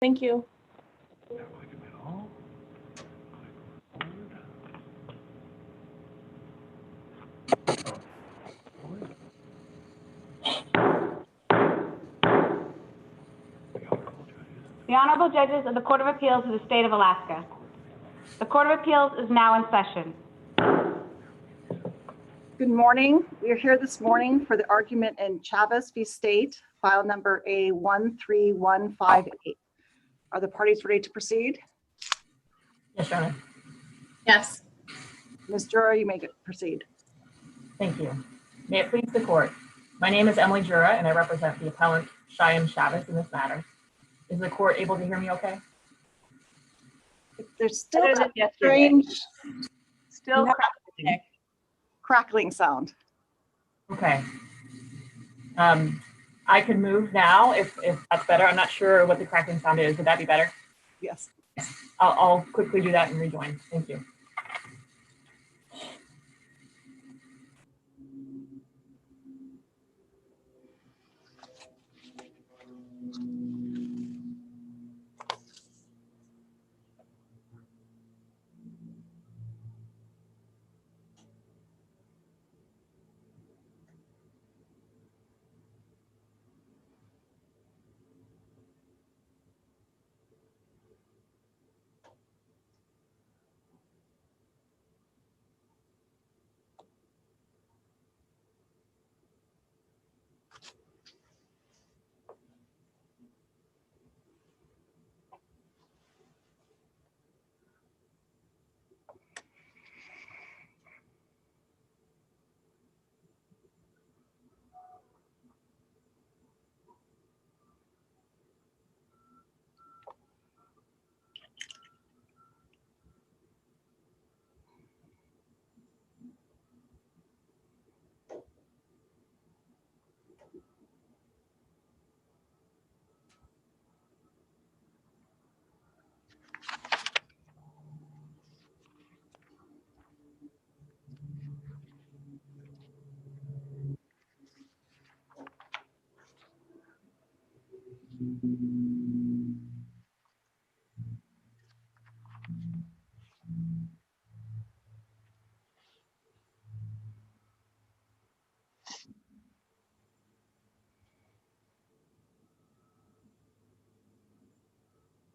Thank you. The Honorable Judges of the Court of Appeals of the State of Alaska. The Court of Appeals is now in session. Good morning. We are here this morning for the argument in Chavis v. State, file number A13158. Are the parties ready to proceed? Yes, Your Honor. Yes. Ms. Jura, you may proceed. Thank you. May it please the court. My name is Emily Jura, and I represent the appellant Shyheim Chavis in this matter. Is the court able to hear me okay? There's still that strange Still crackling sound. Okay. I can move now if that's better. I'm not sure what the crackling sound is. Would that be better? Yes. I'll quickly do that and rejoin. Thank you.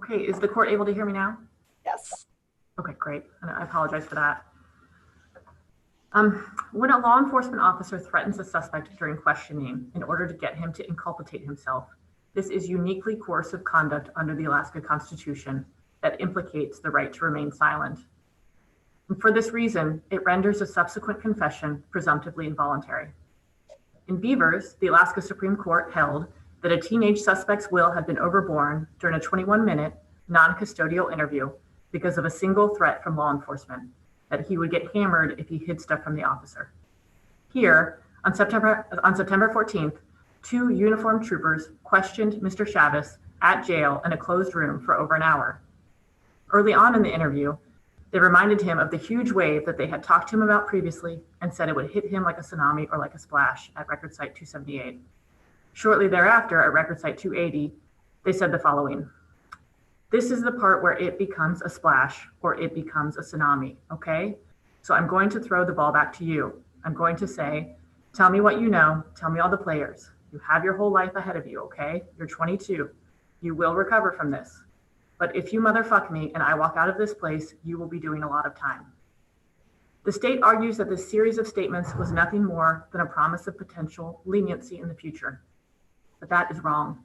Okay, is the court able to hear me now? Yes. Okay, great. And I apologize for that. When a law enforcement officer threatens a suspect during questioning in order to get him to inculpate himself, this is uniquely coercive conduct under the Alaska Constitution that implicates the right to remain silent. And for this reason, it renders a subsequent confession presumptively involuntary. In Beavers, the Alaska Supreme Court held that a teenage suspect's will had been overborne during a 21-minute non-custodial interview because of a single threat from law enforcement, that he would get hammered if he hid stuff from the officer. Here, on September 14th, two uniformed troopers questioned Mr. Chavis at jail in a closed room for over an hour. Early on in the interview, they reminded him of the huge wave that they had talked to him about previously and said it would hit him like a tsunami or like a splash at record site 278. Shortly thereafter, at record site 280, they said the following: "This is the part where it becomes a splash or it becomes a tsunami, okay? So I'm going to throw the ball back to you. I'm going to say, tell me what you know, tell me all the players. You have your whole life ahead of you, okay? You're 22. You will recover from this. But if you motherfuck me and I walk out of this place, you will be doing a lot of time." The state argues that this series of statements was nothing more than a promise of potential leniency in the future. But that is wrong.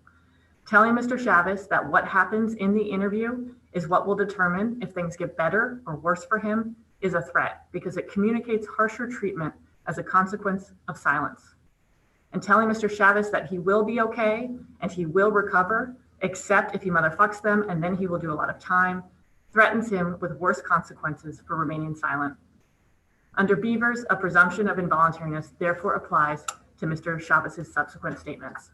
Telling Mr. Chavis that what happens in the interview is what will determine if things get better or worse for him is a threat because it communicates harsher treatment as a consequence of silence. And telling Mr. Chavis that he will be okay and he will recover, except if he motherfucks them and then he will do a lot of time, threatens him with worse consequences for remaining silent. Under Beavers, a presumption of involuntariness therefore applies to Mr. Chavis's subsequent statements.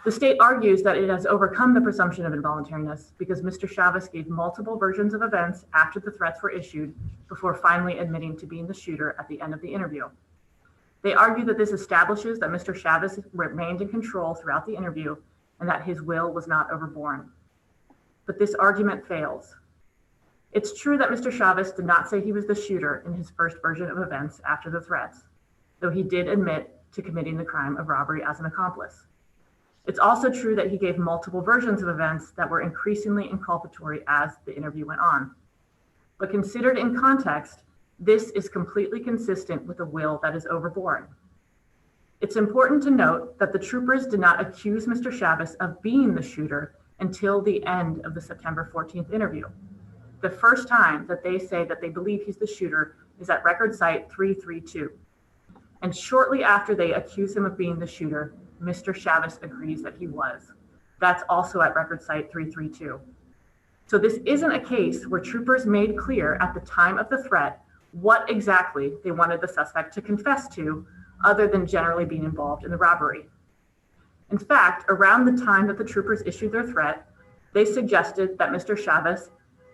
The state argues that it has overcome the presumption of involuntariness because Mr. Chavis gave multiple versions of events after the threats were issued before finally admitting to being the shooter at the end of the interview. They argue that this establishes that Mr. Chavis remained in control throughout the interview and that his will was not overborne. But this argument fails. It's true that Mr. Chavis did not say he was the shooter in his first version of events after the threats, though he did admit to committing the crime of robbery as an accomplice. It's also true that he gave multiple versions of events that were increasingly inculpatory as the interview went on. But considered in context, this is completely consistent with a will that is overborne. It's important to note that the troopers did not accuse Mr. Chavis of being the shooter until the end of the September 14th interview. The first time that they say that they believe he's the shooter is at record site 332. And shortly after they accuse him of being the shooter, Mr. Chavis agrees that he was. That's also at record site 332. So this isn't a case where troopers made clear at the time of the threat what exactly they wanted the suspect to confess to, other than generally being involved in the robbery. In fact, around the time that the troopers issued their threat, they suggested that Mr. Chavis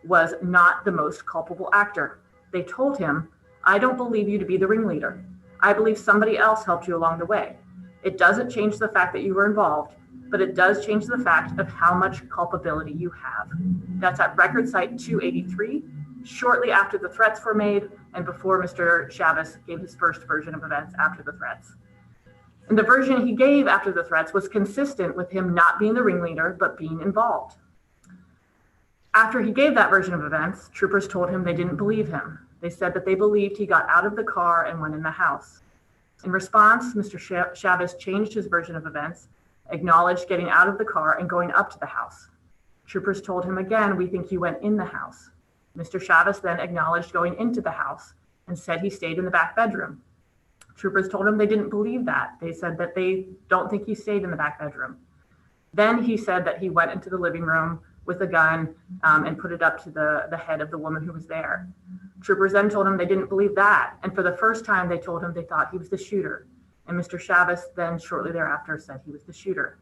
was not the most culpable actor. They told him, "I don't believe you to be the ringleader. I believe somebody else helped you along the way. It doesn't change the fact that you were involved, but it does change the fact of how much culpability you have." That's at record site 283, shortly after the threats were made and before Mr. Chavis gave his first version of events after the threats. And the version he gave after the threats was consistent with him not being the ringleader, but being involved. After he gave that version of events, troopers told him they didn't believe him. They said that they believed he got out of the car and went in the house. In response, Mr. Chavis changed his version of events, acknowledged getting out of the car and going up to the house. Troopers told him again, "We think you went in the house." Mr. Chavis then acknowledged going into the house and said he stayed in the back bedroom. Troopers told him they didn't believe that. They said that they don't think he stayed in the back bedroom. Then he said that he went into the living room with a gun and put it up to the head of the woman who was there. Troopers then told him they didn't believe that. And for the first time, they told him they thought he was the shooter. And Mr. Chavis then shortly thereafter said he was the shooter.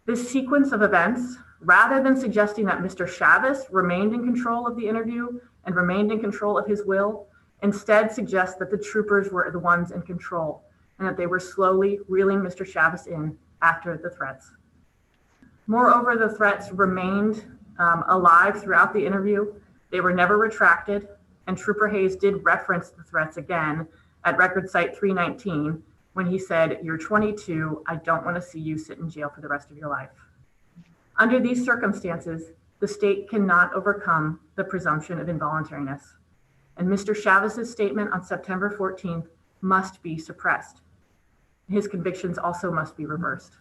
This sequence of events, rather than suggesting that Mr. Chavis remained in control of the interview and remained in control of his will, instead suggests that the troopers were the ones in control and that they were slowly reeling Mr. Chavis in after the threats. Moreover, the threats remained alive throughout the interview. They were never retracted, and Trooper Hayes did reference the threats again at record site 319 when he said, "You're 22, I don't want to see you sit in jail for the rest of your life." Under these circumstances, the state cannot overcome the presumption of involuntariness, and Mr. Chavis's statement on September 14th must be suppressed. His convictions also must be reversed.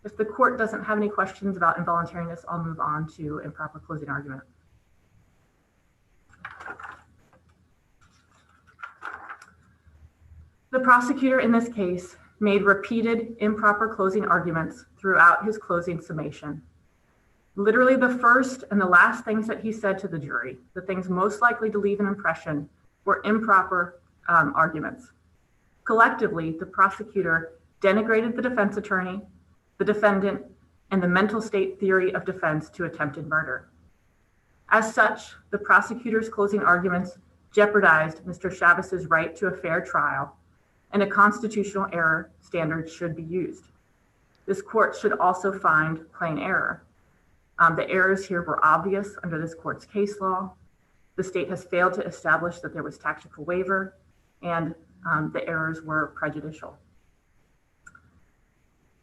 If the court doesn't have any questions about involuntariness, I'll move on to improper closing argument. The prosecutor in this case made repeated improper closing arguments throughout his closing summation. Literally the first and the last things that he said to the jury, the things most likely to leave an impression, were improper arguments. Collectively, the prosecutor denigrated the defense attorney, the defendant, and the mental state theory of defense to attempted murder. As such, the prosecutor's closing arguments jeopardized Mr. Chavis's right to a fair trial, and a constitutional error standard should be used. This court should also find plain error. The errors here were obvious under this court's case law. The state has failed to establish that there was tactical waiver, and the errors were prejudicial.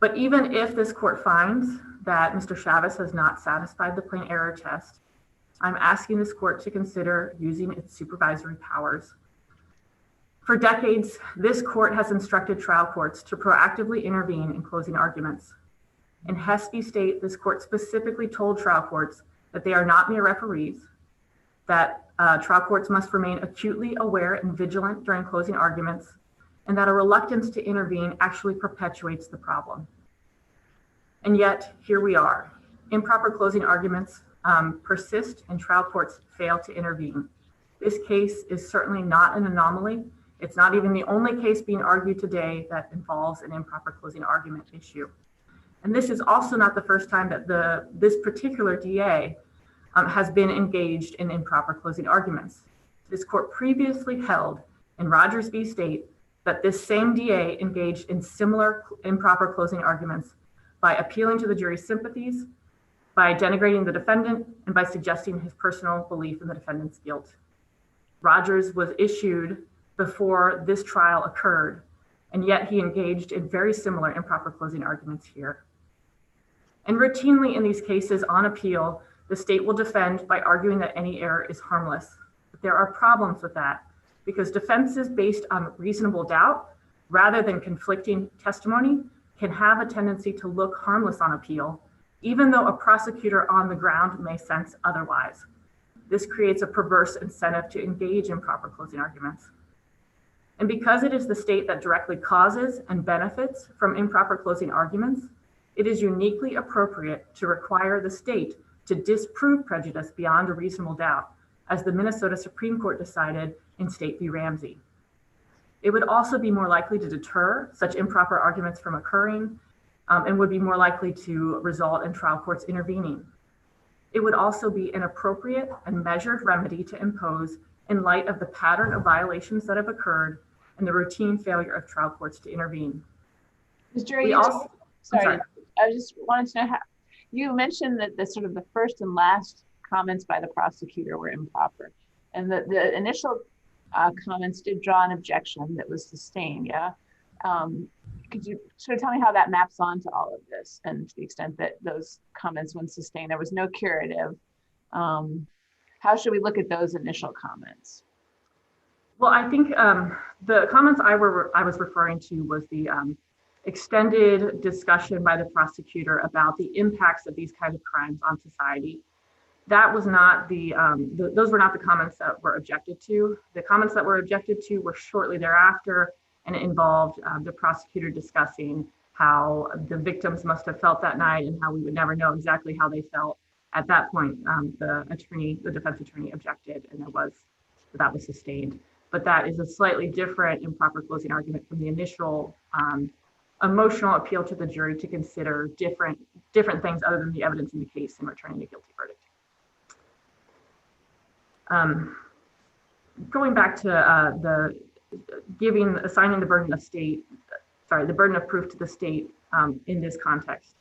But even if this court finds that Mr. Chavis has not satisfied the plain error test, I'm asking this court to consider using its supervisory powers. For decades, this court has instructed trial courts to proactively intervene in closing arguments. In Hess v. State, this court specifically told trial courts that they are not mere referees, that trial courts must remain acutely aware and vigilant during closing arguments, and that a reluctance to intervene actually perpetuates the problem. And yet, here we are. Improper closing arguments persist and trial courts fail to intervene. This case is certainly not an anomaly. It's not even the only case being argued today that involves an improper closing argument issue. And this is also not the first time that this particular DA has been engaged in improper closing arguments. This court previously held in Rogers v. State that this same DA engaged in similar improper closing arguments by appealing to the jury's sympathies, by denigrating the defendant, and by suggesting his personal belief in the defendant's guilt. Rogers was issued before this trial occurred, and yet he engaged in very similar improper closing arguments here. And routinely in these cases on appeal, the state will defend by arguing that any error is harmless. But there are problems with that because defenses based on reasonable doubt rather than conflicting testimony can have a tendency to look harmless on appeal, even though a prosecutor on the ground may sense otherwise. This creates a perverse incentive to engage in proper closing arguments. And because it is the state that directly causes and benefits from improper closing arguments, it is uniquely appropriate to require the state to disprove prejudice beyond a reasonable doubt, as the Minnesota Supreme Court decided in State v. Ramsey. It would also be more likely to deter such improper arguments from occurring and would be more likely to result in trial courts intervening. It would also be an appropriate and measured remedy to impose in light of the pattern of violations that have occurred and the routine failure of trial courts to intervene. Ms. Jury, sorry, I just wanted to know how you mentioned that the first and last comments by the prosecutor were improper, and the initial comments did draw an objection that was sustained. Yeah, could you sort of tell me how that maps onto all of this, and to the extent that those comments, when sustained, there was no curative? How should we look at those initial comments? Well, I think the comments I was referring to was the extended discussion by the prosecutor about the impacts of these kinds of crimes on society. That was not those were not the comments that were objected to. The comments that were objected to were shortly thereafter, and it involved the prosecutor discussing how the victims must have felt that night and how we would never know exactly how they felt. At that point, the defense attorney objected, and that was sustained. But that is a slightly different improper closing argument from the initial emotional appeal to the jury to consider different things other than the evidence in the case in returning a guilty verdict. Going back to assigning the burden of proof to the state in this context.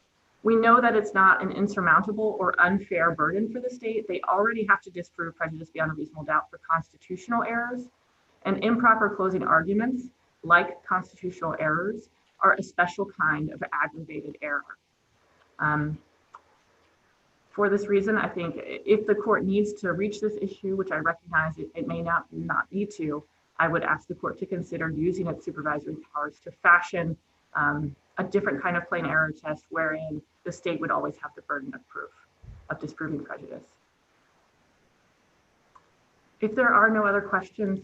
We know that it's not an insurmountable or unfair burden for the state. They already have to disprove prejudice beyond a reasonable doubt for constitutional errors, and improper closing arguments, like constitutional errors, are a special kind of aggravated error. For this reason, I think if the court needs to reach this issue, which I recognize it may not need to, I would ask the court to consider using its supervisory powers to fashion a different kind of plain error test wherein the state would always have the burden of proof of disproving prejudice. If there are no other questions,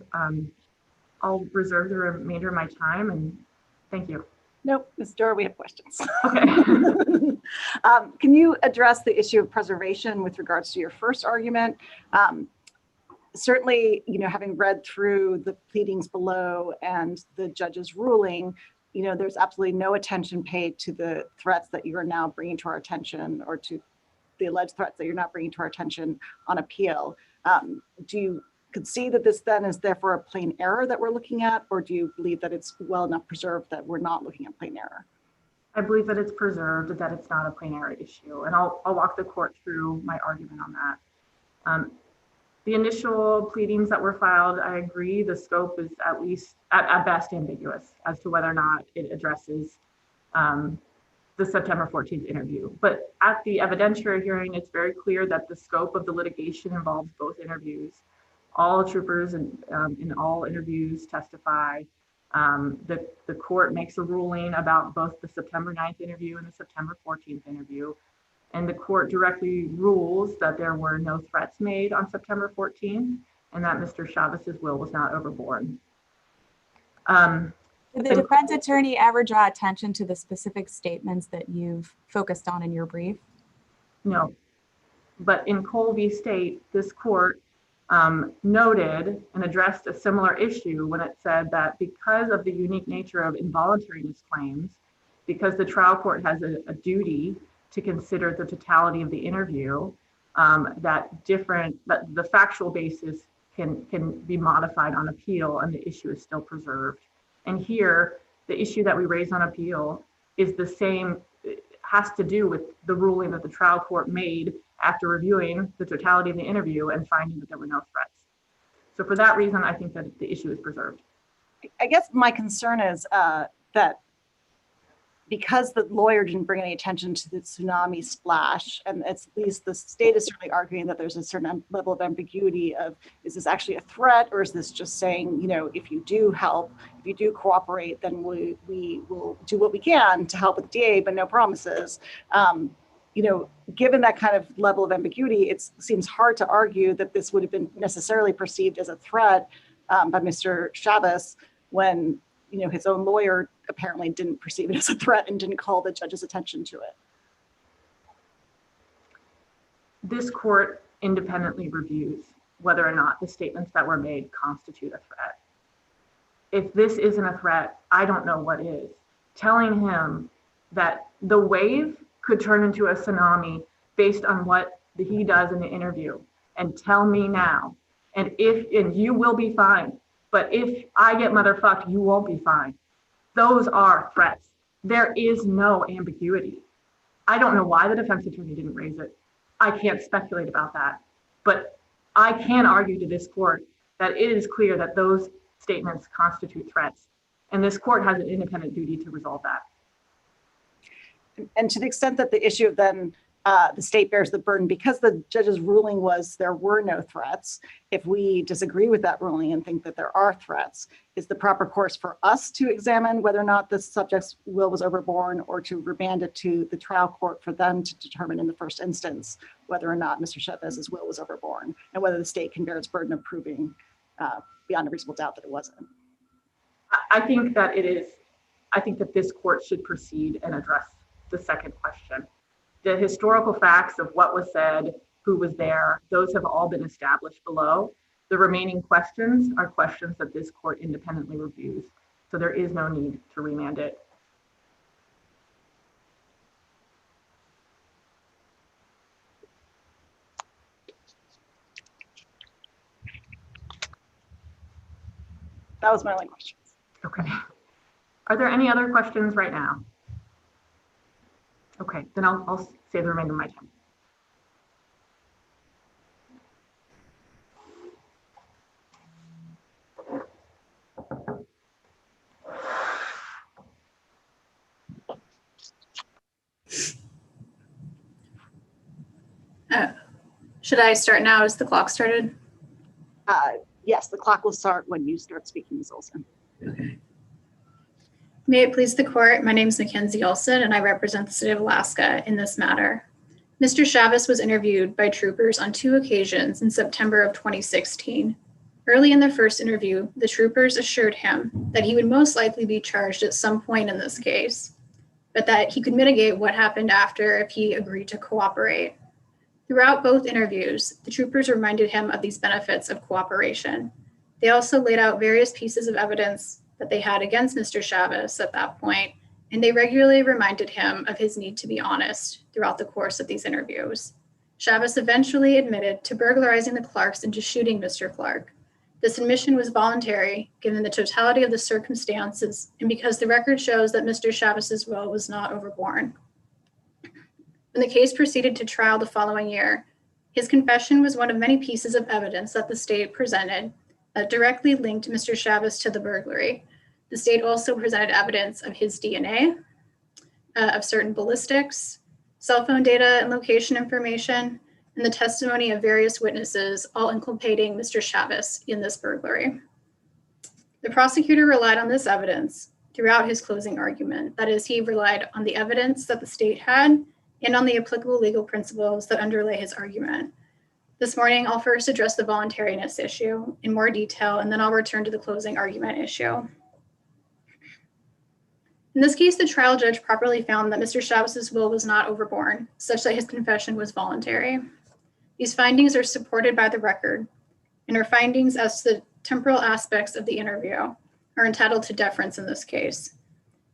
I'll reserve the remainder of my time, and thank you. Nope, Ms. Dorr, we have questions. Okay. Can you address the issue of preservation with regards to your first argument? Certainly, having read through the pleadings below and the judge's ruling, there's absolutely no attention paid to the threats that you are now bringing to our attention, or to the alleged threats that you're not bringing to our attention on appeal. Do you concede that this then is therefore a plain error that we're looking at, or do you believe that it's well enough preserved that we're not looking at plain error? I believe that it's preserved, that it's not a plain error issue, and I'll walk the court through my argument on that. The initial pleadings that were filed, I agree, the scope is at least at best ambiguous as to whether or not it addresses the September 14th interview. But at the evidentiary hearing, it's very clear that the scope of the litigation involves both interviews. All troopers in all interviews testify. The court makes a ruling about both the September 9th interview and the September 14th interview. And the court directly rules that there were no threats made on September 14th and that Mr. Chavis's will was not overborne. Did the defense attorney ever draw attention to the specific statements that you've focused on in your brief? No, but in Cole v. State, this court noted and addressed a similar issue when it said that because of the unique nature of involuntariness claims, because the trial court has a duty to consider the totality of the interview, that the factual basis can be modified on appeal and the issue is still preserved. And here, the issue that we raise on appeal is the same, has to do with the ruling that the trial court made after reviewing the totality of the interview and finding that there were no threats. So for that reason, I think that the issue is preserved. I guess my concern is that because the lawyer didn't bring any attention to the tsunami splash, and at least the state is certainly arguing that there's a certain level of ambiguity of, is this actually a threat, or is this just saying, you know, if you do help, if you do cooperate, then we will do what we can to help with DA, but no promises. You know, given that kind of level of ambiguity, it seems hard to argue that this would have been necessarily perceived as a threat by Mr. Chavis when, you know, his own lawyer apparently didn't perceive it as a threat and didn't call the judge's attention to it. This court independently reviews whether or not the statements that were made constitute a threat. If this isn't a threat, I don't know what is. Telling him that the wave could turn into a tsunami based on what he does in the interview, and tell me now, and you will be fine, but if I get motherfucked, you won't be fine. Those are threats. There is no ambiguity. I don't know why the defense attorney didn't raise it. I can't speculate about that, but I can argue to this court that it is clear that those statements constitute threats, and this court has an independent duty to resolve that. And to the extent that the issue of then the state bears the burden, because the judge's ruling was there were no threats, if we disagree with that ruling and think that there are threats, is the proper course for us to examine whether or not the subject's will was overborne, or to remand it to the trial court for them to determine in the first instance whether or not Mr. Chavez's will was overborne, and whether the state can bear its burden of proving beyond a reasonable doubt that it wasn't. I think that it is. I think that this court should proceed and address the second question. The historical facts of what was said, who was there, those have all been established below. The remaining questions are questions that this court independently reviews. So there is no need to remand it. That was my only question. Okay. Are there any other questions right now? Okay, then I'll say the remainder of my time. Should I start now? Is the clock started? Yes, the clock will start when you start speaking, Ms. Olson. Okay. May it please the court, my name is Mackenzie Olson and I represent the state of Alaska in this matter. Mr. Chavis was interviewed by troopers on 2 occasions in September of 2016. Early in the first interview, the troopers assured him that he would most likely be charged at some point in this case, but that he could mitigate what happened after if he agreed to cooperate. Throughout both interviews, the troopers reminded him of these benefits of cooperation. They also laid out various pieces of evidence that they had against Mr. Chavis at that point, and they regularly reminded him of his need to be honest throughout the course of these interviews. Chavis eventually admitted to burglarizing the Clarks and to shooting Mr. Clark. This admission was voluntary, given the totality of the circumstances, and because the record shows that Mr. Chavis's will was not overborne. When the case proceeded to trial the following year, his confession was one of many pieces of evidence that the state presented that directly linked Mr. Chavis to the burglary. The state also presented evidence of his DNA, of certain ballistics, cell phone data and location information, and the testimony of various witnesses, all inculpating Mr. Chavis in this burglary. The prosecutor relied on this evidence throughout his closing argument. That is, he relied on the evidence that the state had and on the applicable legal principles that underlay his argument. This morning, I'll first address the voluntariness issue in more detail, and then I'll return to the closing argument issue. In this case, the trial judge properly found that Mr. Chavis's will was not overborne, such that his confession was voluntary. These findings are supported by the record, and our findings as to the temporal aspects of the interview are entitled to deference in this case.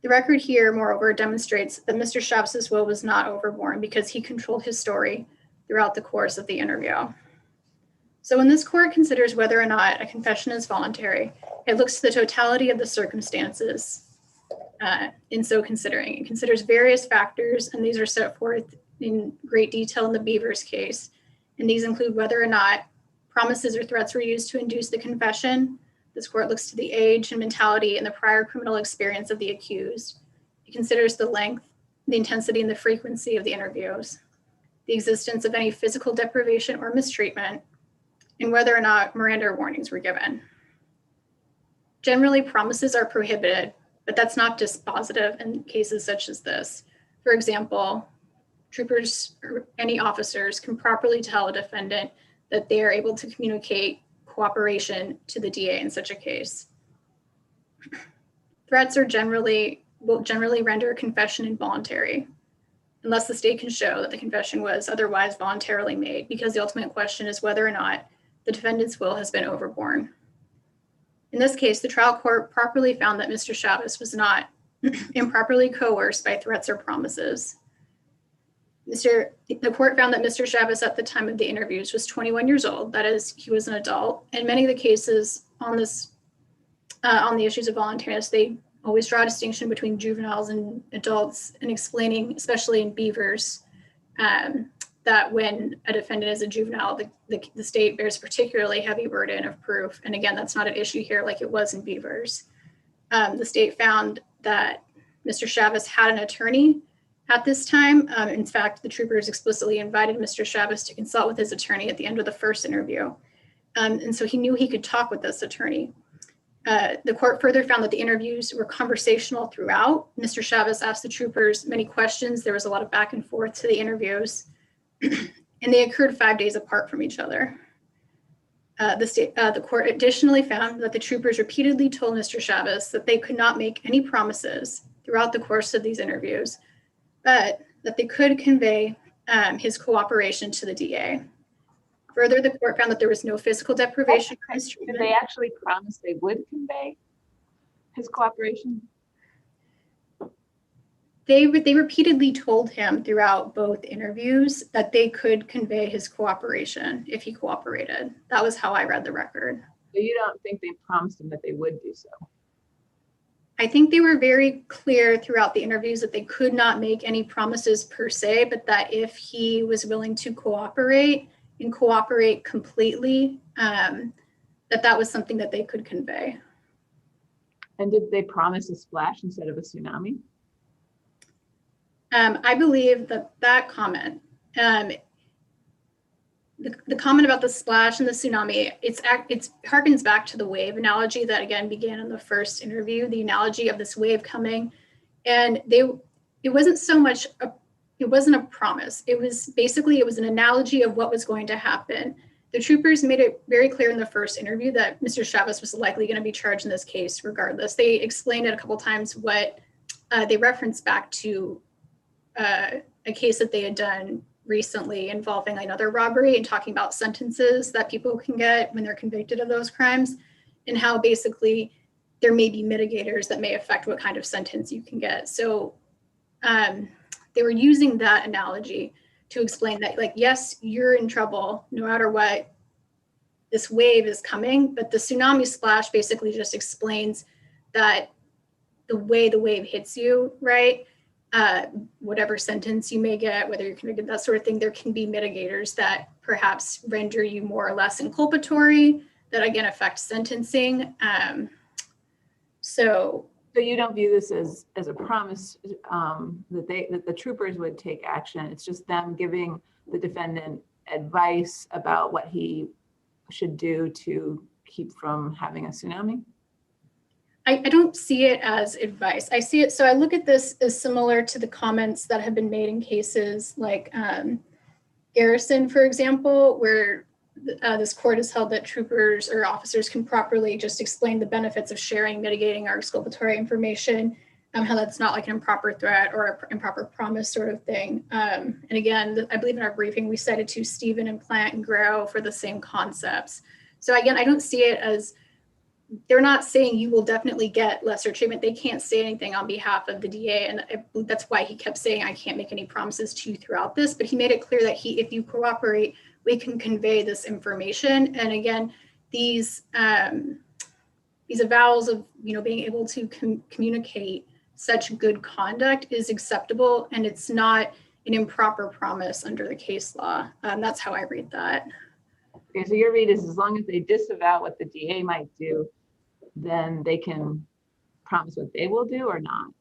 The record here, moreover, demonstrates that Mr. Chavis's will was not overborne because he controlled his story throughout the course of the interview. So when this court considers whether or not a confession is voluntary, it looks to the totality of the circumstances in so considering. It considers various factors, and these are set forth in great detail in the Beavers case. And these include whether or not promises or threats were used to induce the confession. This court looks to the age and mentality and the prior criminal experience of the accused. It considers the length, the intensity, and the frequency of the interviews, the existence of any physical deprivation or mistreatment, and whether or not Miranda warnings were given. Generally, promises are prohibited, but that's not dispositive in cases such as this. For example, troopers or any officers can properly tell a defendant that they are able to communicate cooperation to the DA in such a case. Threats will generally render a confession involuntary, unless the state can show that the confession was otherwise voluntarily made, because the ultimate question is whether or not the defendant's will has been overborne. In this case, the trial court properly found that Mr. Chavis was not improperly coerced by threats or promises. The court found that Mr. Chavis at the time of the interviews was 21 years old. That is, he was an adult. And many of the cases on this, on the issues of voluntariness, they always draw a distinction between juveniles and adults, and explaining, especially in Beavers, that when a defendant is a juvenile, the state bears a particularly heavy burden of proof. And again, that's not an issue here like it was in Beavers. The state found that Mr. Chavis had an attorney at this time. In fact, the troopers explicitly invited Mr. Chavis to consult with his attorney at the end of the first interview. And so he knew he could talk with this attorney. The court further found that the interviews were conversational throughout. Mr. Chavis asked the troopers many questions. There was a lot of back and forth to the interviews, and they occurred 5 days apart from each other. The court additionally found that the troopers repeatedly told Mr. Chavis that they could not make any promises throughout the course of these interviews, but that they could convey his cooperation to the DA. Further, the court found that there was no physical deprivation. Did they actually promise they would convey his cooperation? They repeatedly told him throughout both interviews that they could convey his cooperation if he cooperated. That was how I read the record. So you don't think they promised him that they would do so? I think they were very clear throughout the interviews that they could not make any promises per se, but that if he was willing to cooperate and cooperate completely, that was something that they could convey. And did they promise a splash instead of a tsunami? I believe that comment, the comment about the splash and the tsunami, it harkens back to the wave analogy that again began in the first interview, the analogy of this wave coming. And it wasn't so much, it wasn't a promise. It was an analogy of what was going to happen. The troopers made it very clear in the first interview that Mr. Chavis was likely going to be charged in this case regardless. They explained it a couple times what they referenced back to a case that they had done recently involving another robbery and talking about sentences that people can get when they're convicted of those crimes, and how basically there may be mitigators that may affect what kind of sentence you can get. So they were using that analogy to explain that, like, yes, you're in trouble no matter what, this wave is coming, but the tsunami splash basically just explains that the way the wave hits you, right? Whatever sentence you may get, whether you're convicted, that sort of thing, there can be mitigators that perhaps render you more or less inculpatory, that again affect sentencing. So you don't view this as a promise that the troopers would take action. It's just them giving the defendant advice about what he should do to keep from having a tsunami? I don't see it as advice. I see it, so I look at this as similar to the comments that have been made in cases like Garrison, for example, where this court has held that troopers or officers can properly just explain the benefits of sharing, mitigating, or exculpatory information, how that's not like an improper threat or an improper promise sort of thing. And again, I believe in our briefing, we cited to Stephen and Plant and Grow for the same concepts. So again, I don't see it as, they're not saying you will definitely get lesser treatment. They can't say anything on behalf of the DA. And that's why he kept saying, I can't make any promises to you throughout this, but he made it clear that if you cooperate, we can convey this information. And again, these avowals of, being able to communicate such good conduct is acceptable and it's not an improper promise under the case law. That's how I read that. Okay, so your read is as long as they disavow what the DA might do, then they can promise what they will do or not?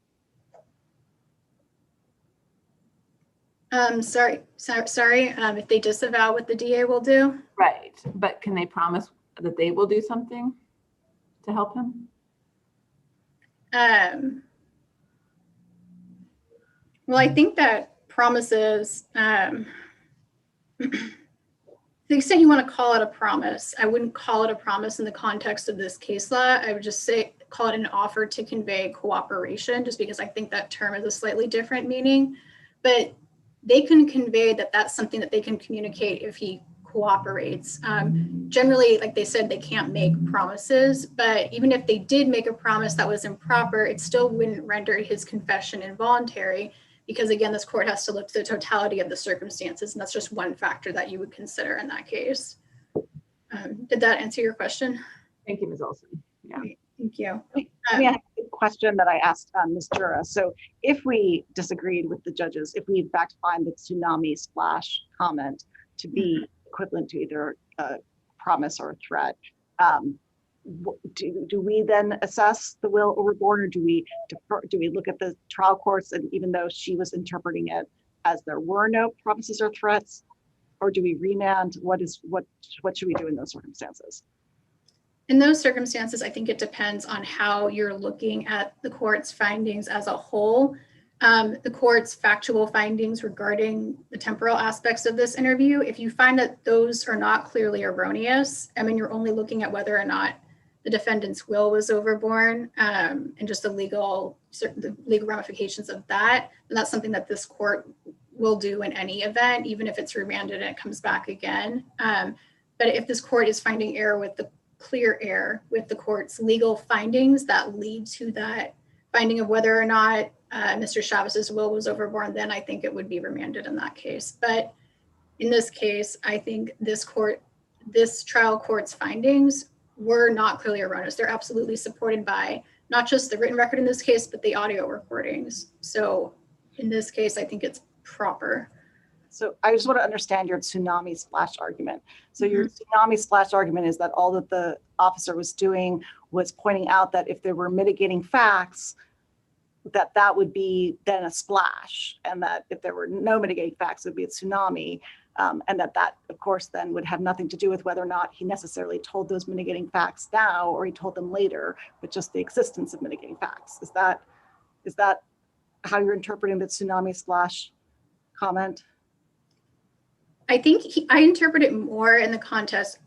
Sorry. If they disavow what the DA will do? Right, but can they promise that they will do something to help him? Well, I think that promises, to the extent you want to call it a promise, I wouldn't call it a promise in the context of this case law. I would just say, call it an offer to convey cooperation, just because I think that term has a slightly different meaning. But they can convey that that's something that they can communicate if he cooperates. Generally, like they said, they can't make promises, but even if they did make a promise that was improper, it still wouldn't render his confession involuntary, because again, this court has to look to the totality of the circumstances, and that's just one factor that you would consider in that case. Did that answer your question? Thank you, Ms. Olson. Yeah. Great, thank you. I have a question that I asked Ms. Jura. So if we disagreed with the judges, if we in fact find the tsunami splash comment to be equivalent to either a promise or a threat, do we then assess the will overboard, or do we look at the trial courts, and even though she was interpreting it as there were no promises or threats, or do we remand? What should we do in those circumstances? In those circumstances, I think it depends on how you're looking at the court's findings as a whole. The court's factual findings regarding the temporal aspects of this interview, if you find that those are not clearly erroneous, I mean, you're only looking at whether or not the defendant's will was overborne, and just the legal ramifications of that, and that's something that this court will do in any event, even if it's remanded and it comes back again. But if this court is finding error with the clear error with the court's legal findings that lead to that finding of whether or not Mr. Chavis's will was overborne, then I think it would be remanded in that case. But in this case, I think this trial court's findings were not clearly erroneous. They're absolutely supported by not just the written record in this case, but the audio recordings. So in this case, I think it's proper. So I just want to understand your tsunami splash argument. So your tsunami splash argument is that all that the officer was doing was pointing out that if there were mitigating facts, that would be then a splash, and that if there were no mitigating facts, it would be a tsunami, and that of course then would have nothing to do with whether or not he necessarily told those mitigating facts now or he told them later, but just the existence of mitigating facts. Is that how you're interpreting the tsunami splash comment? I think I interpret it more in the context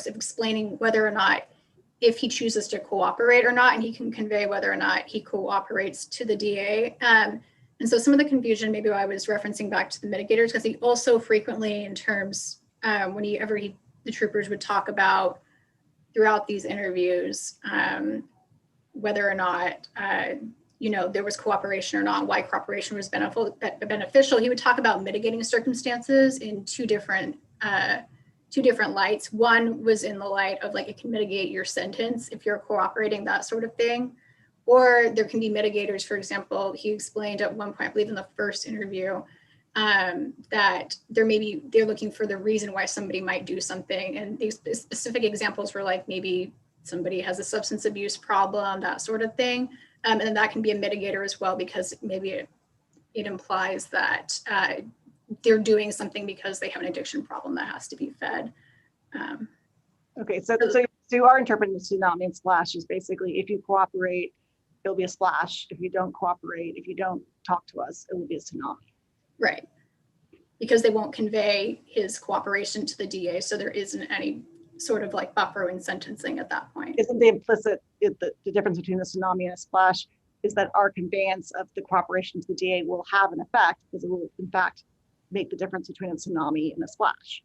of explaining whether or not, if he chooses to cooperate or not, and he can convey whether or not he cooperates to the DA. And so some of the confusion, maybe I was referencing back to the mitigators, because he also frequently, in terms, whenever the troopers would talk about throughout these interviews, whether or not there was cooperation or not, why cooperation was beneficial. He would talk about mitigating circumstances in two different lights. One was in the light of like, it can mitigate your sentence if you're cooperating, that sort of thing. Or there can be mitigators. For example, he explained at one point, I believe in the first interview, that they're looking for the reason why somebody might do something. And these specific examples were like, maybe somebody has a substance abuse problem, that sort of thing. And then that can be a mitigator as well, because maybe it implies that they're doing something because they have an addiction problem that has to be fed. Okay, so you are interpreting the tsunami and splash is basically, if you cooperate, it'll be a splash. If you don't cooperate, if you don't talk to us, it will be a tsunami. Right, because they won't convey his cooperation to the DA, so there isn't any sort of like buffer in sentencing at that point. Isn't the implicit, the difference between a tsunami and a splash is that our conveyance of the cooperation to the DA will have an effect, because it will in fact make the difference between a tsunami and a splash?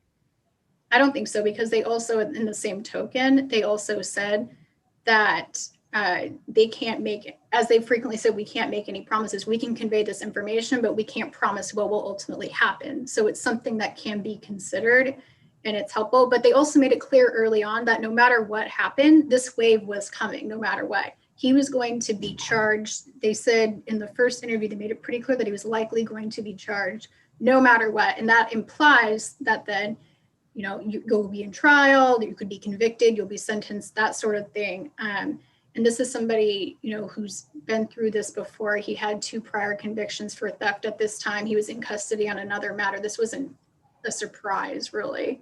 I don't think so, because they also, in the same token, they also said that they can't make, as they frequently said, we can't make any promises. We can convey this information, but we can't promise what will ultimately happen. So it's something that can be considered, and it's helpful. But they also made it clear early on that no matter what happened, this wave was coming no matter what. he was going to be charged. They said in the first interview, they made it pretty clear that he was likely going to be charged no matter what. And that implies that then, you know, you'll be in trial, you could be convicted, you'll be sentenced, that sort of thing. And this is somebody, you know, who's been through this before. He had 2 prior convictions for theft at this time. He was in custody on another matter. This wasn't a surprise, really.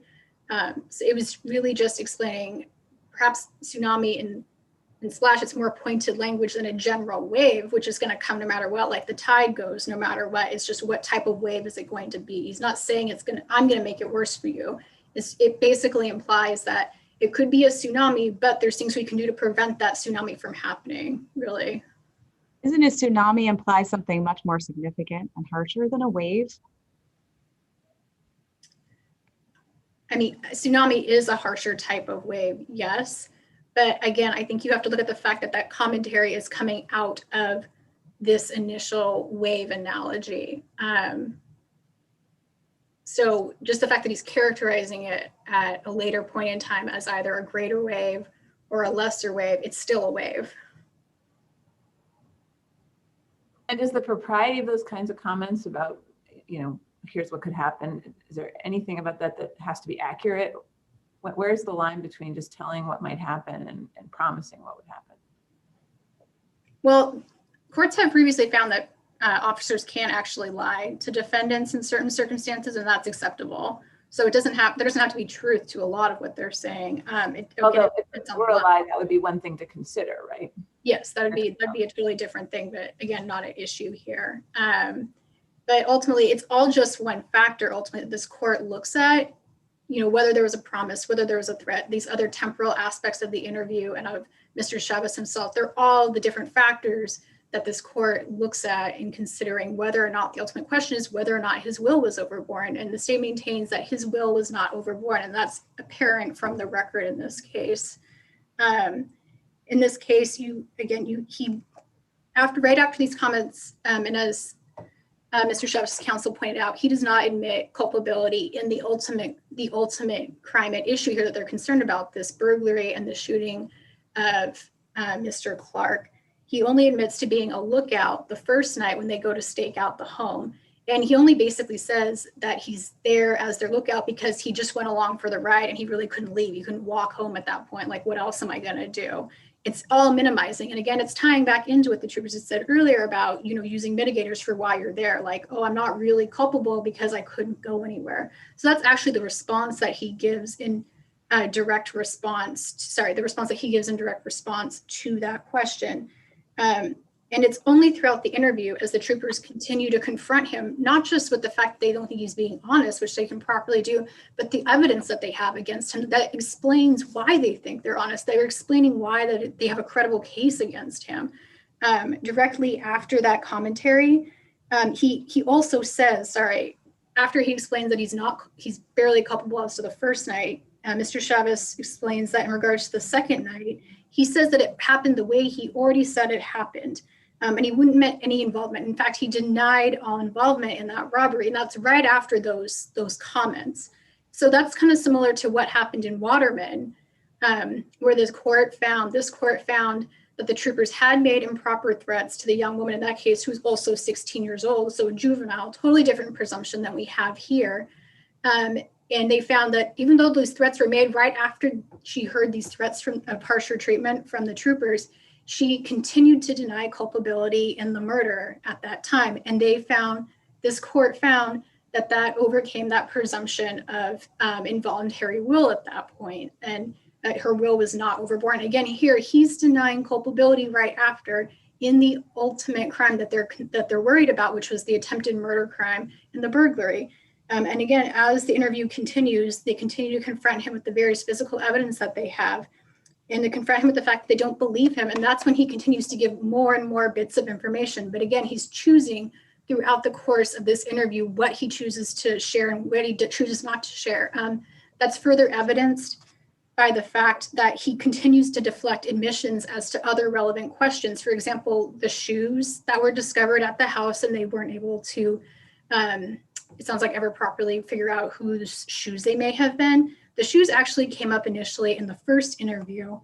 So it was really just explaining perhaps tsunami and splash, it's more pointed language than a general wave, which is going to come no matter what, like the tide goes no matter what. It's just what type of wave is it going to be? He's not saying I'm going to make it worse for you. It basically implies that it could be a tsunami, but there's things we can do to prevent that tsunami from happening, really. Isn't a tsunami imply something much more significant and harsher than a wave? I mean, a tsunami is a harsher type of wave, yes. But again, I think you have to look at the fact that that commentary is coming out of this initial wave analogy. So just the fact that he's characterizing it at a later point in time as either a greater wave or a lesser wave, it's still a wave. And is the propriety of those kinds of comments about, you know, here's what could happen, is there anything about that that has to be accurate? Where's the line between just telling what might happen and promising what would happen? Well, courts have previously found that officers can actually lie to defendants in certain circumstances, and that's acceptable. So there doesn't have to be truth to a lot of what they're saying. Although if it were a lie, that would be one thing to consider, right? Yes, that'd be a totally different thing, but again, not an issue here. But ultimately, it's all just one factor. Ultimately, this court looks at, you know, whether there was a promise, whether there was a threat, these other temporal aspects of the interview and of Mr. Chavis himself. They're all the different factors that this court looks at in considering whether or not the ultimate question is whether or not his will was overborne. And the state maintains that his will was not overborne, and that's apparent from the record in this case. In this case, right after these comments, and as Mr. Chavis' counsel pointed out, he does not admit culpability in the ultimate crime at issue here that they're concerned about, this burglary and the shooting of Mr. Clark. He only admits to being a lookout the first night when they go to stake out the home. And he only basically says that he's there as their lookout because he just went along for the ride and he really couldn't leave. He couldn't walk home at that point. Like, what else am I going to do? It's all minimizing. And again, it's tying back into what the troopers had said earlier about, you know, using mitigators for why you're there. Like, oh, I'm not really culpable because I couldn't go anywhere. So that's actually the response that he gives in direct response to that question. And it's only throughout the interview as the troopers continue to confront him, not just with the fact that they don't think he's being honest, which they can properly do, but the evidence that they have against him that explains why they think they're honest. They're explaining why that they have a credible case against him. Directly after that commentary, he also says, after he explains that he's barely culpable as to the first night, Mr. Chavis explains that in regards to the second night, he says that it happened the way he already said it happened. And he wouldn't admit any involvement. In fact, he denied all involvement in that robbery. And that's right after those comments. So that's kind of similar to what happened in Waterman, where this court found that the troopers had made improper threats to the young woman in that case, who's also 16 years old. So a juvenile, totally different presumption than we have here. And they found that even though those threats were made right after she heard these threats of harsher treatment from the troopers, she continued to deny culpability in the murder at that time. And this court found that overcame that presumption of involuntary will at that point, and that her will was not overborne. Again, here he's denying culpability right after in the ultimate crime that they're worried about, which was the attempted murder crime and the burglary. And again, as the interview continues, they continue to confront him with the various physical evidence that they have, and to confront him with the fact that they don't believe him. And that's when he continues to give more and more bits of information. But again, he's choosing throughout the course of this interview what he chooses to share and what he chooses not to share. That's further evidenced by the fact that he continues to deflect admissions as to other relevant questions. For example, the shoes that were discovered at the house, and they weren't able to, it sounds like, ever properly figure out whose shoes they may have been. The shoes actually came up initially in the first interview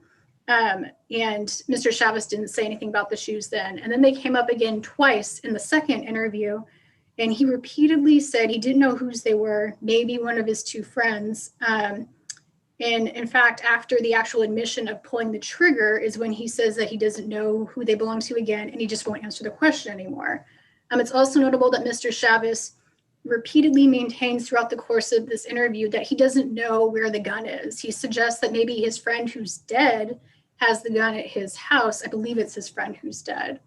And Mr. Chavis didn't say anything about the shoes then. And then they came up again twice in the second interview. And he repeatedly said he didn't know whose they were, maybe one of his two friends. And in fact, after the actual admission of pulling the trigger is when he says that he doesn't know who they belong to again, and he just won't answer the question anymore. It's also notable that Mr. Chavis repeatedly maintains throughout the course of this interview that he doesn't know where the gun is. He suggests that maybe his friend who's dead has the gun at his house. I believe it's his friend who's dead.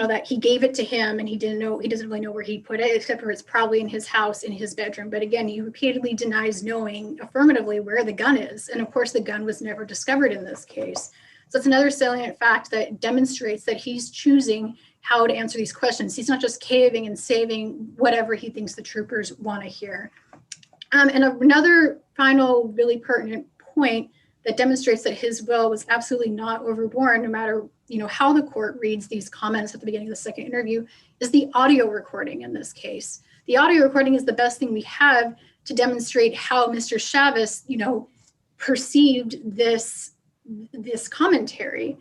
That he gave it to him and he doesn't really know where he put it, except for it's probably in his house, in his bedroom. But again, he repeatedly denies knowing affirmatively where the gun is. And of course, the gun was never discovered in this case. So it's another salient fact that demonstrates that he's choosing how to answer these questions. He's not just caving and saving whatever he thinks the troopers want to hear. And another final really pertinent point that demonstrates that his will was absolutely not overborne, no matter how the court reads these comments at the beginning of the second interview, is the audio recording in this case. The audio recording is the best thing we have to demonstrate how Mr. Chavis, perceived this commentary.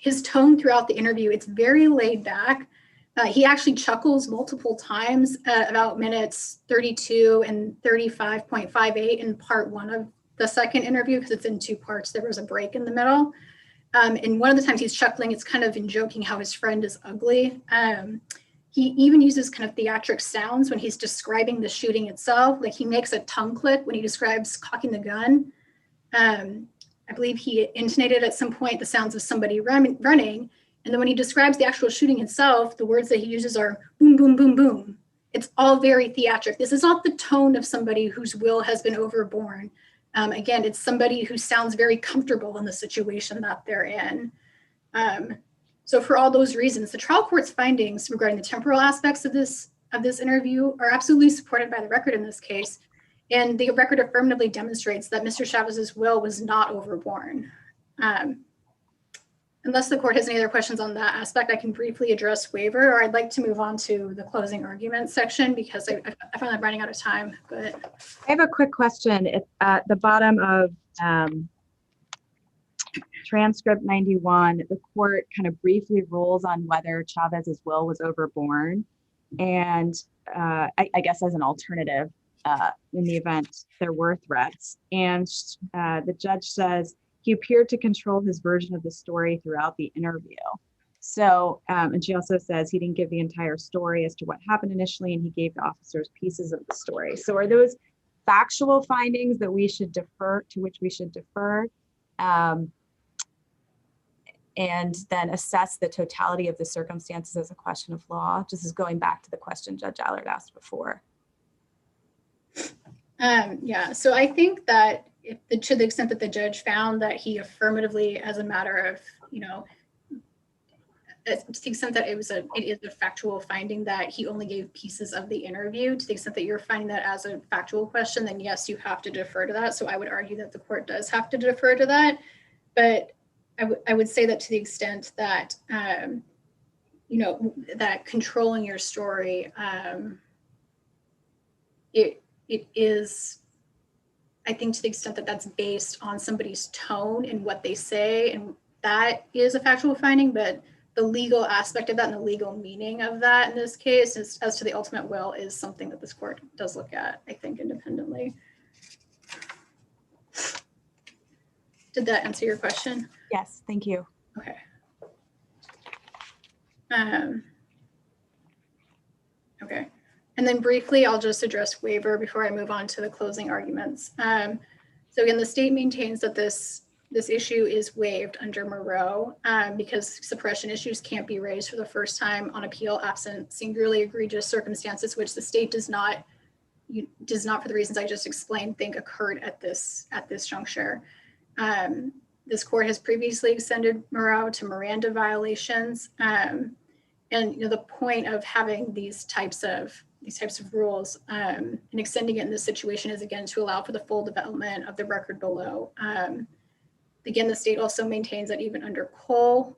His tone throughout the interview, it's very laid back. He actually chuckles multiple times about minutes 32 and 35.58 in part one of the second interview, because it's in two parts. There was a break in the middle. And one of the times he's chuckling, it's kind of in joking how his friend is ugly. He even uses kind of theatric sounds when he's describing the shooting itself. Like he makes a tongue click when he describes cocking the gun. I believe he intonated at some point the sounds of somebody running. And then when he describes the actual shooting itself, the words that he uses are boom, boom, boom, boom. It's all very theatric. This is not the tone of somebody whose will has been overborne. Again, it's somebody who sounds very comfortable in the situation that they're in. So for all those reasons, the trial court's findings regarding the temporal aspects of this interview are absolutely supported by the record in this case. And the record affirmatively demonstrates that Mr. Chavis's will was not overborne. Unless the court has any other questions on that aspect, I can briefly address waiver, or I'd like to move on to the closing argument section because I find I'm running out of time. But I have a quick question. It's at the bottom of transcript 91, the court kind of briefly rules on whether Chavez's will was overborne. And I guess as an alternative, in the event there were threats. And the judge says he appeared to control his version of the story throughout the interview. So, and she also says he didn't give the entire story as to what happened initially, and he gave the officers pieces of the story. So are those factual findings that we should defer, to which we should defer, and then assess the totality of the circumstances as a question of law? Just as going back to the question Judge Allard asked before. Yeah, so I think that to the extent that the judge found that he affirmatively, as a matter of, to the extent that it is a factual finding that he only gave pieces of the interview, to the extent that you're finding that as a factual question, then yes, you have to defer to that. So I would argue that the court does have to defer to that. But I would say that to the extent that, that controlling your story, it is, I think to the extent that that's based on somebody's tone and what they say, and that is a factual finding, but the legal aspect of that and the legal meaning of that in this case is, as to the ultimate will, is something that this court does look at, I think, independently. Did that answer your question? Yes, thank you. Okay. Okay. And then briefly, I'll just address waiver before I move on to the closing arguments. So again, the state maintains that this issue is waived under Moreau because suppression issues can't be raised for the first time on appeal absent singularly egregious circumstances, which the state does not, for the reasons I just explained, think occurred at this juncture. This court has previously extended Moreau to Miranda violations. And the point of having these types of rules and extending it in this situation is, again, to allow for the full development of the record below. Again, the state also maintains that even under Cole,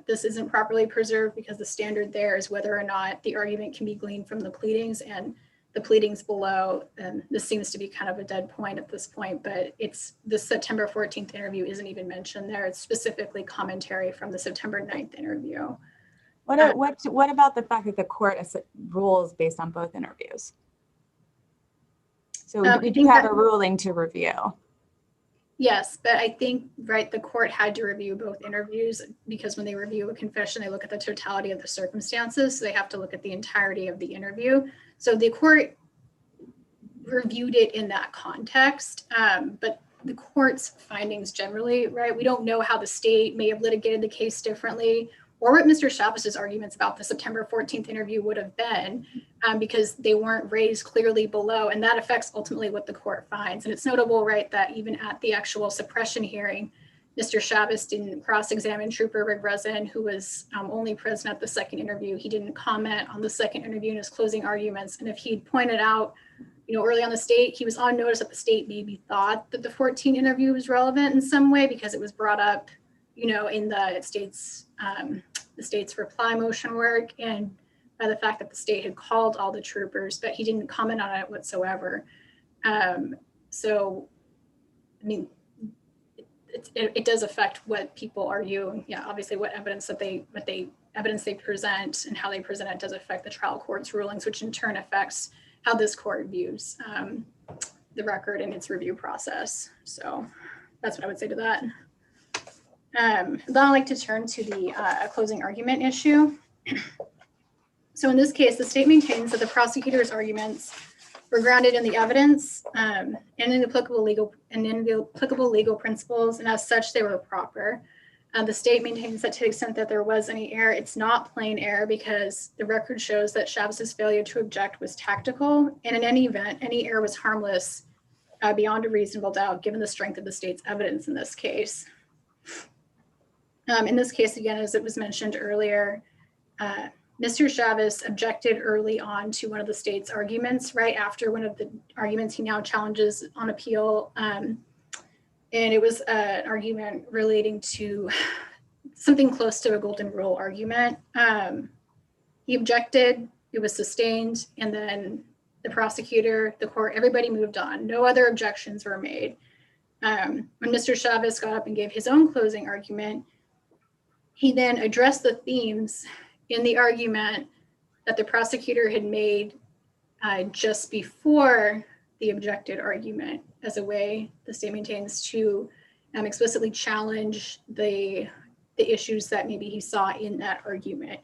this isn't properly preserved because the standard there is whether or not the argument can be gleaned from the pleadings, and the pleadings below, and this seems to be kind of a dead point at this point, but it's the September 14th interview isn't even mentioned there. It's specifically commentary from the September 9th interview. What about the fact that the court rules based on both interviews? So we do have a ruling to review. Yes, but I think, right, the court had to review both interviews because when they review a confession, they look at the totality of the circumstances. So they have to look at the entirety of the interview. So the court reviewed it in that context, but the court's findings generally, right, we don't know how the state may have litigated the case differently or what Mr. Chavis's arguments about the September 14th interview would have been, because they weren't raised clearly below, and that affects ultimately what the court finds. And it's notable, right, that even at the actual suppression hearing, Mr. Chavis didn't cross-examine Trooper Regrezin, who was only present at the second interview. He didn't comment on the second interview in his closing arguments. And if he'd pointed out, early on the state, he was on notice that the state maybe thought that the 14 interview was relevant in some way because it was brought up, in the state's reply motion work and by the fact that the state had called all the troopers, but he didn't comment on it whatsoever. So, I mean, it does affect what people argue. Yeah, obviously, what evidence they present and how they present it does affect the trial court's rulings, which in turn affects how this court views the record and its review process. So that's what I would say to that. Then I'd like to turn to the closing argument issue. So in this case, the state maintains that the prosecutor's arguments were grounded in the evidence and in the applicable legal principles, and as such, they were proper. The state maintains that to the extent that there was any error, it's not plain error because the record shows that Chavis's failure to object was tactical, and in any event, any error was harmless beyond a reasonable doubt, given the strength of the state's evidence in this case. In this case, again, as it was mentioned earlier, Mr. Chavis objected early on to one of the state's arguments, right after one of the arguments he now challenges on appeal. And it was an argument relating to something close to a golden rule argument. He objected, it was sustained, and then the prosecutor, the court, everybody moved on. No other objections were made. When Mr. Chavis got up and gave his own closing argument, he then addressed the themes in the argument that the prosecutor had made just before the objected argument as a way the state maintains to explicitly challenge the issues that maybe he saw in that argument.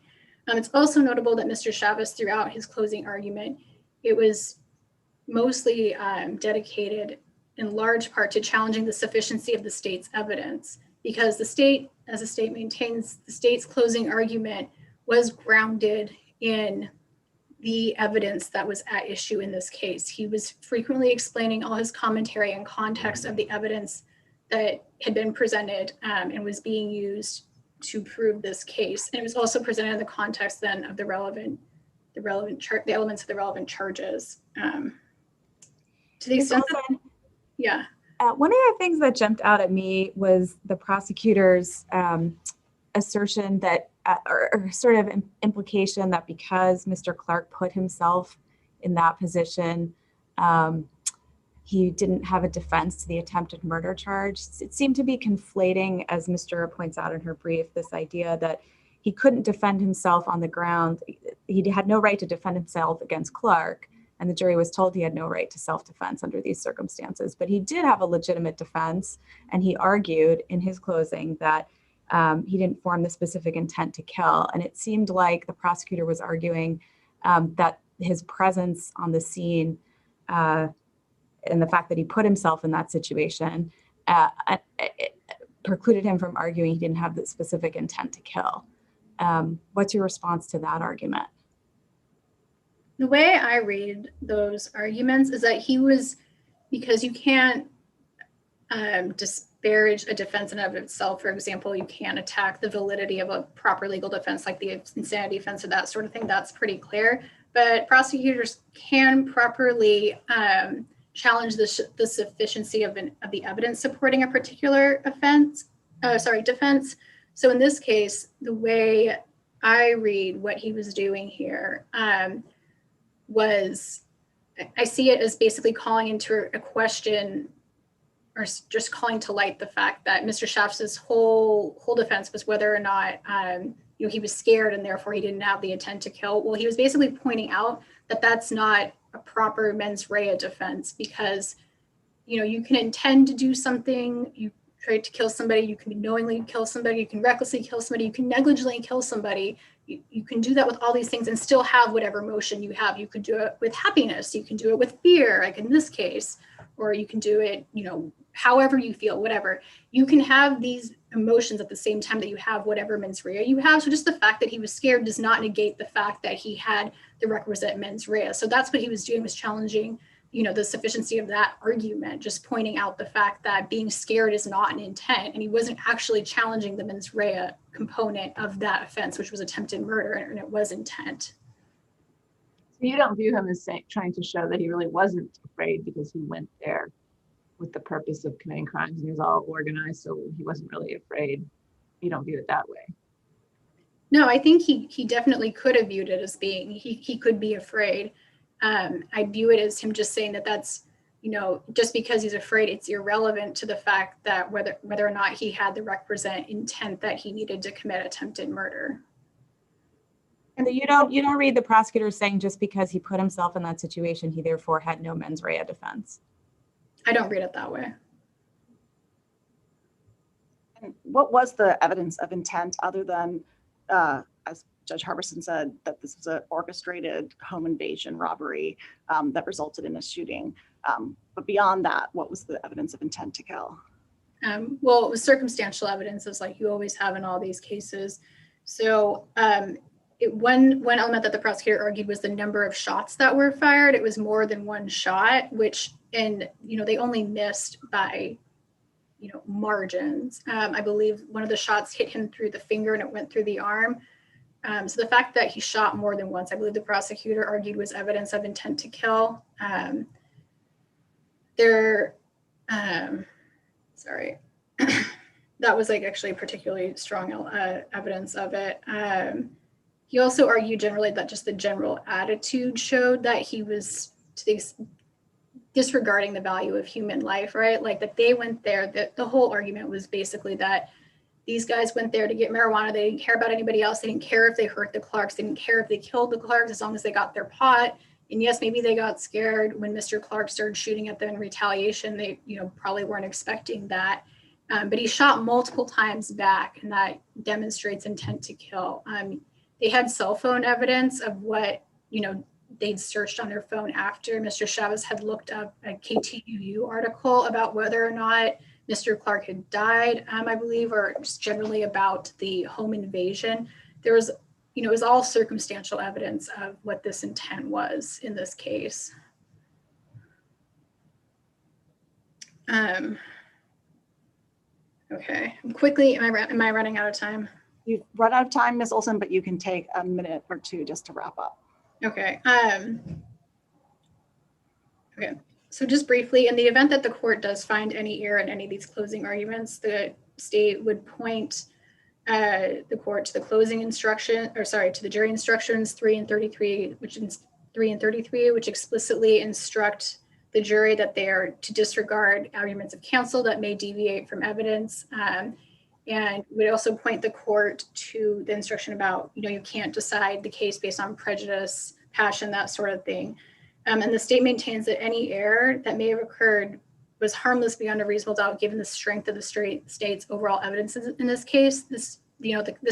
It's also notable that Mr. Chavis, throughout his closing argument, it was mostly dedicated in large part to challenging the sufficiency of the state's evidence, because the state, as the state maintains, the state's closing argument was grounded in the evidence that was at issue in this case. He was frequently explaining all his commentary and context of the evidence that had been presented and was being used to prove this case. And it was also presented in the context then of the elements of the relevant charges. To the extent that, yeah. One of the things that jumped out at me was the prosecutor's assertion that, or sort of implication that because Mr. Clark put himself in that position, he didn't have a defense to the attempted murder charge. It seemed to be conflating, as Mr. points out in her brief, this idea that he couldn't defend himself on the ground. He had no right to defend himself against Clark, and the jury was told he had no right to self-defense under these circumstances. But he did have a legitimate defense, and he argued in his closing that he didn't form the specific intent to kill. And it seemed like the prosecutor was arguing that his presence on the scene and the fact that he put himself in that situation precluded him from arguing he didn't have the specific intent to kill. What's your response to that argument? The way I read those arguments is that he was, because you can't disparage a defense in and of itself. For example, you can't attack the validity of a proper legal defense like the insanity defense or that sort of thing. That's pretty clear. But prosecutors can properly challenge the sufficiency of the evidence supporting a particular defense. So in this case, the way I read what he was doing here was I see it as basically calling into a question, or just calling to light the fact that Mr. Chavis's whole defense was whether or not he was scared and therefore he didn't have the intent to kill. Well, he was basically pointing out that that's not a proper mens rea defense, because you can intend to do something, you try to kill somebody, you can knowingly kill somebody, you can recklessly kill somebody, you can negligently kill somebody. You can do that with all these things and still have whatever emotion you have. You could do it with happiness, you can do it with fear, like in this case, or you can do it, however you feel, whatever. You can have these emotions at the same time that you have whatever mens rea you have. So just the fact that he was scared does not negate the fact that he had the requisite mens rea. So that's what he was doing, was challenging the sufficiency of that argument, just pointing out the fact that being scared is not an intent, and he wasn't actually challenging the mens rea component of that offense, which was attempted murder, and it was intent. So you don't view him as trying to show that he really wasn't afraid because he went there with the purpose of committing crimes and he was all organized, so he wasn't really afraid. You don't view it that way. No, I think he definitely could have viewed it as being, he could be afraid. I view it as him just saying that that's, just because he's afraid, it's irrelevant to the fact that whether or not he had the requisite intent that he needed to commit attempted murder. And you don't read the prosecutor saying just because he put himself in that situation, he therefore had no mens rea defense. I don't read it that way. And what was the evidence of intent other than, as Judge Harbison said, that this was an orchestrated home invasion robbery that resulted in a shooting? But beyond that, what was the evidence of intent to kill? Well, it was circumstantial evidence, as like you always have in all these cases. So one element that the prosecutor argued was the number of shots that were fired. It was more than one shot, which, and they only missed by margins. I believe one of the shots hit him through the finger and it went through the arm. So the fact that he shot more than once, I believe the prosecutor argued, was evidence of intent to kill. Sorry, that was like actually particularly strong evidence of it. He also argued generally that just the general attitude showed that he was disregarding the value of human life, right? Like that they went there, the whole argument was basically that these guys went there to get marijuana. They didn't care about anybody else. They didn't care if they hurt the Clarks. They didn't care if they killed the Clarks, as long as they got their pot. And yes, maybe they got scared when Mr. Clark started shooting at them in retaliation. They, probably weren't expecting that. But he shot multiple times back, and that demonstrates intent to kill. They had cell phone evidence of what, they'd searched on their phone after Mr. Chavis had looked up a KTUU article about whether or not Mr. Clark had died, I believe, or just generally about the home invasion. There was, it was all circumstantial evidence of what this intent was in this case. Okay, quickly, am I running out of time? You've run out of time, Ms. Olson, but you can take a minute or two just to wrap up. Okay. Okay. So just briefly, in the event that the court does find any error in any of these closing arguments, the state would point the court to the closing instruction, or sorry, to the jury instructions 3 and 33, which explicitly instruct the jury that they are to disregard arguments of counsel that may deviate from evidence. And would also point the court to the instruction about, you can't decide the case based on prejudice, passion, that sort of thing. And the state maintains that any error that may have occurred was harmless beyond a reasonable doubt, given the strength of the state's overall evidence in this case. This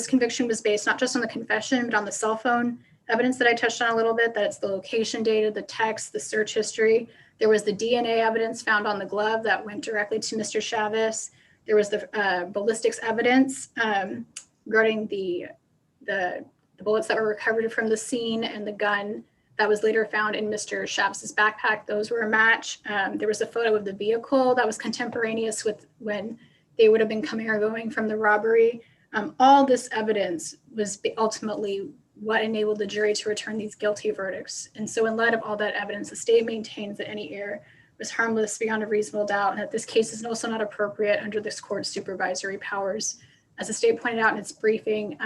conviction was based not just on the confession, but on the cell phone evidence that I touched on a little bit. That's the location data, the text, the search history. There was the DNA evidence found on the glove that went directly to Mr. Chavis. There was the ballistics evidence regarding the bullets that were recovered from the scene and the gun that was later found in Mr. Chavis's backpack. Those were a match. There was a photo of the vehicle that was contemporaneous with when they would have been coming or going from the robbery. All this evidence was ultimately what enabled the jury to return these guilty verdicts. And so in light of all that evidence, the state maintains that any error was harmless beyond a reasonable doubt, and that this case is also not appropriate under this court's supervisory powers. As the state pointed out in its briefing,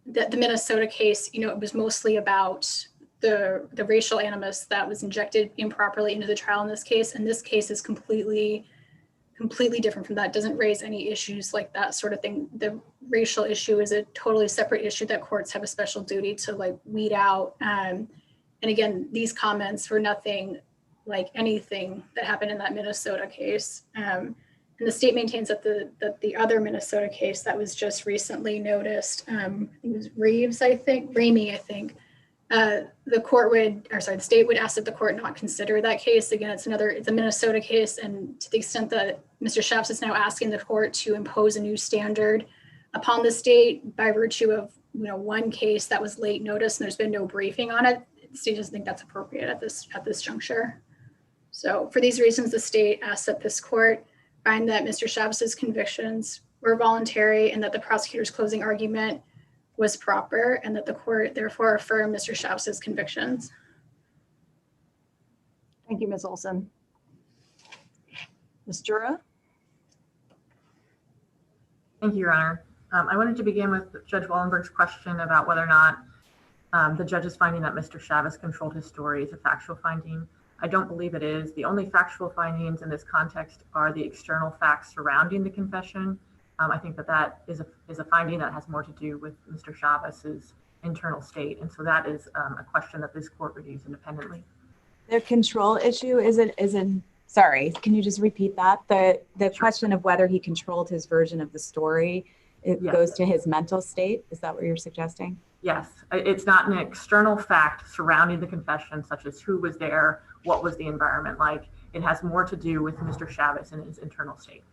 that the Minnesota case, it was mostly about the racial animus that was injected improperly into the trial in this case. And this case is completely different from that. It doesn't raise any issues like that sort of thing. The racial issue is a totally separate issue that courts have a special duty to like weed out. And again, these comments were nothing like anything that happened in that Minnesota case. And the state maintains that the other Minnesota case that was just recently noticed, I think it was Ramey, I think, the state would ask that the court not consider that case. Again, it's a Minnesota case. And to the extent that Mr. Chavis is now asking the court to impose a new standard upon the state by virtue of, one case that was late notice and there's been no briefing on it, the state doesn't think that's appropriate at this juncture. So for these reasons, the state asks that this court find that Mr. Chavis's convictions were voluntary and that the prosecutor's closing argument was proper, and that the court therefore affirm Mr. Chavis's convictions. Thank you, Ms. Olson. Ms. Jura? Thank you, Your Honor. I wanted to begin with Judge Wallenberg's question about whether or not the judge's finding that Mr. Chavis controlled his story is a factual finding. I don't believe it is. The only factual findings in this context are the external facts surrounding the confession. I think that is a finding that has more to do with Mr. Chavis's internal state. And so that is a question that this court reviews independently. The control issue sorry, can you just repeat that? The Sure. question of whether he controlled his version of the story, it Yes. goes to his mental state. Is that what you're suggesting? Yes, it's not an external fact surrounding the confession, such as who was there, what was the environment like. It has more to do with Mr. Chavis and his internal state.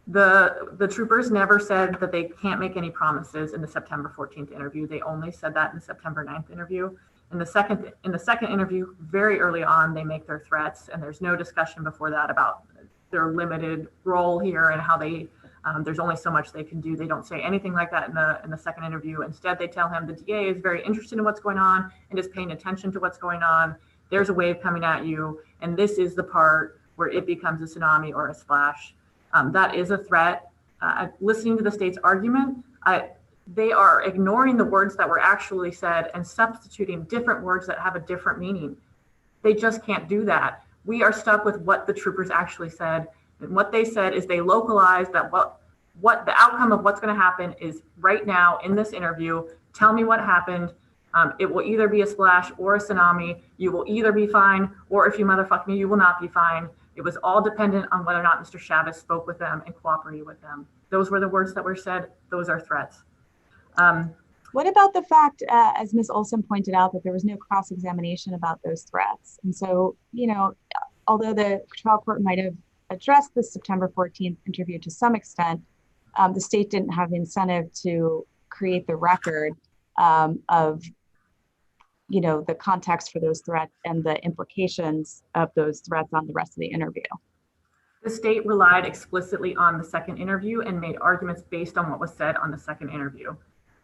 The troopers never said that they can't make any promises in the September 14th interview. They only said that in the September 9th interview. In the second interview, very early on, they make their threats, and there's no discussion before that about their limited role here and how there's only so much they can do. They don't say anything like that in the second interview. Instead, they tell him the DA is very interested in what's going on and is paying attention to what's going on. There's a wave coming at you, and this is the part where it becomes a tsunami or a splash. That is a threat. Listening to the state's argument, they are ignoring the words that were actually said and substituting different words that have a different meaning. They just can't do that. We are stuck with what the troopers actually said. And what they said is they localized that what the outcome of what's going to happen is right now in this interview. Tell me what happened. It will either be a splash or a tsunami. You will either be fine, or if you motherfuck me, you will not be fine. It was all dependent on whether or not Mr. Chavis spoke with them and cooperated with them. Those were the words that were said. Those are threats. What about the fact, as Ms. Olson pointed out, that there was no cross-examination about those threats? And so, although the trial court might have addressed the September 14th interview to some extent, the state didn't have the incentive to create the record of the context for those threats and the implications of those threats on the rest of the interview. The state relied explicitly on the second interview and made arguments based on what was said on the second interview.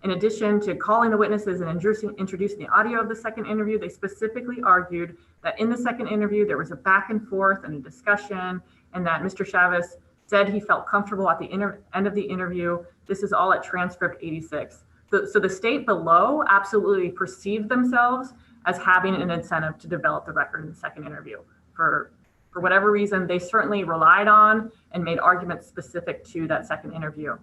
In addition to calling the witnesses and introducing the audio of the second interview, they specifically argued that in the second interview, there was a back and forth and a discussion, and that Mr. Chavis said he felt comfortable at the end of the interview. This is all at transcript 86. So the state below absolutely perceived themselves as having an incentive to develop the record in the second interview. For whatever reason, they certainly relied on and made arguments specific to that second interview.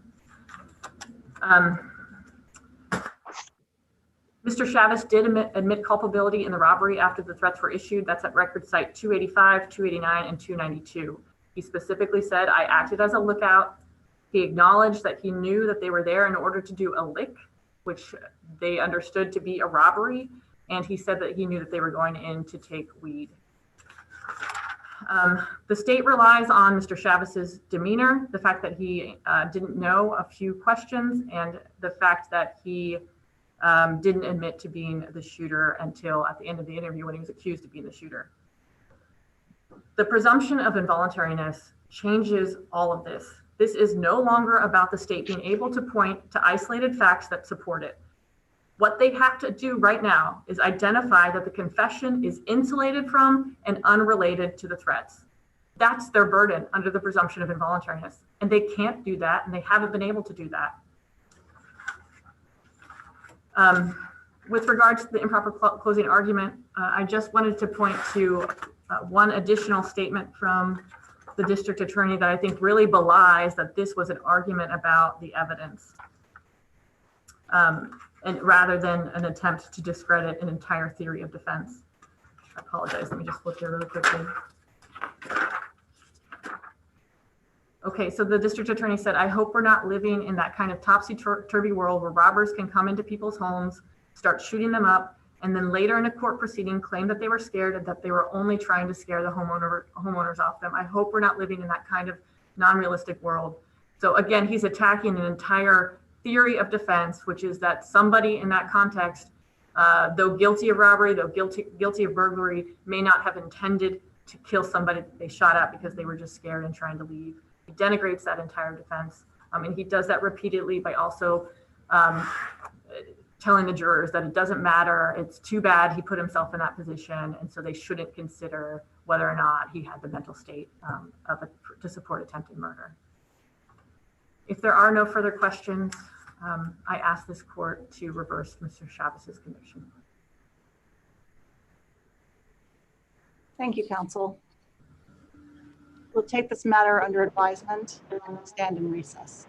Mr. Chavis did admit culpability in the robbery after the threats were issued. That's at record site 285, 289, and 292. He specifically said, "I acted as a lookout." He acknowledged that he knew that they were there in order to do a lick, which they understood to be a robbery. And he said that he knew that they were going in to take weed. The state relies on Mr. Chavis's demeanor, the fact that he didn't know a few questions, and the fact that he didn't admit to being the shooter until at the end of the interview when he was accused of being the shooter. The presumption of involuntariness changes all of this. This is no longer about the state being able to point to isolated facts that support it. What they have to do right now is identify that the confession is insulated from and unrelated to the threats. That's their burden under the presumption of involuntariness. And they can't do that, and they haven't been able to do that. with regard to the improper closing argument, I just wanted to point to one additional statement from the district attorney that I think really belies that this was an argument about the evidence, and rather than an attempt to discredit an entire theory of defense. I apologize. Let me just flip there really quickly. Okay, so the district attorney said, I hope we're not living in that kind of topsy-turvy world where robbers can come into people's homes, start shooting them up, and then later in a court proceeding claim that they were scared and that they were only trying to scare the homeowners off them. I hope we're not living in that kind of non-realistic world. So again, he's attacking an entire theory of defense, which is that somebody in that context, though guilty of robbery, though guilty of burglary, may not have intended to kill somebody that they shot at because they were just scared and trying to leave. He denigrates that entire defense. And he does that repeatedly by also telling the jurors that it doesn't matter. It's too bad he put himself in that position. And so they shouldn't consider whether or not he had the mental state to support attempted murder. If there are no further questions, I ask this court to reverse Mr. Chavis's conviction. Thank you, counsel. We'll take this matter under advisement and stand in recess.